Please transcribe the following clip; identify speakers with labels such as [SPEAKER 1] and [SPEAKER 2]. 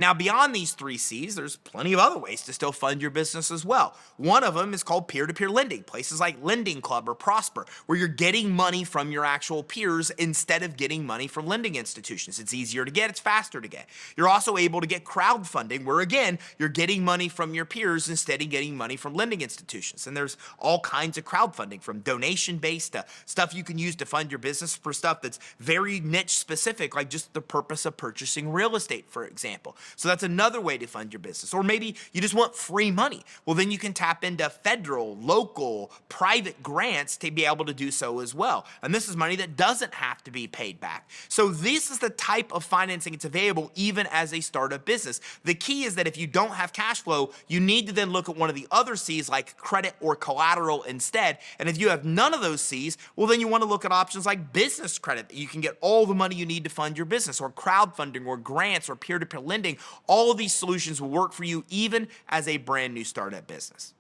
[SPEAKER 1] Now, beyond these three C's, there's plenty of other ways to still fund your business as well. One of them is called peer-to-peer lending, places like Lending Club or Prosper, where you're getting money from your actual peers instead of getting money from lending institutions. It's easier to get, it's faster to get. You're also able to get crowdfunding, where again, you're getting money from your peers instead of getting money from lending institutions. And there's all kinds of crowdfunding, from donation-based to stuff you can use to fund your business for stuff that's very niche specific, like just the purpose of purchasing real estate, for example. So that's another way to fund your business. Or maybe you just want free money. Well, then you can tap into federal, local, private grants to be able to do so as well. And this is money that doesn't have to be paid back. So this is the type of financing that's available even as a startup business. The key is that if you don't have cash flow, you need to then look at one of the other C's like credit or collateral instead. And if you have none of those C's, well, then you want to look at options like business credit. You can get all the money you need to fund your business, or crowdfunding, or grants, or peer-to-peer lending. All of these solutions will work for you even as a brand new startup business.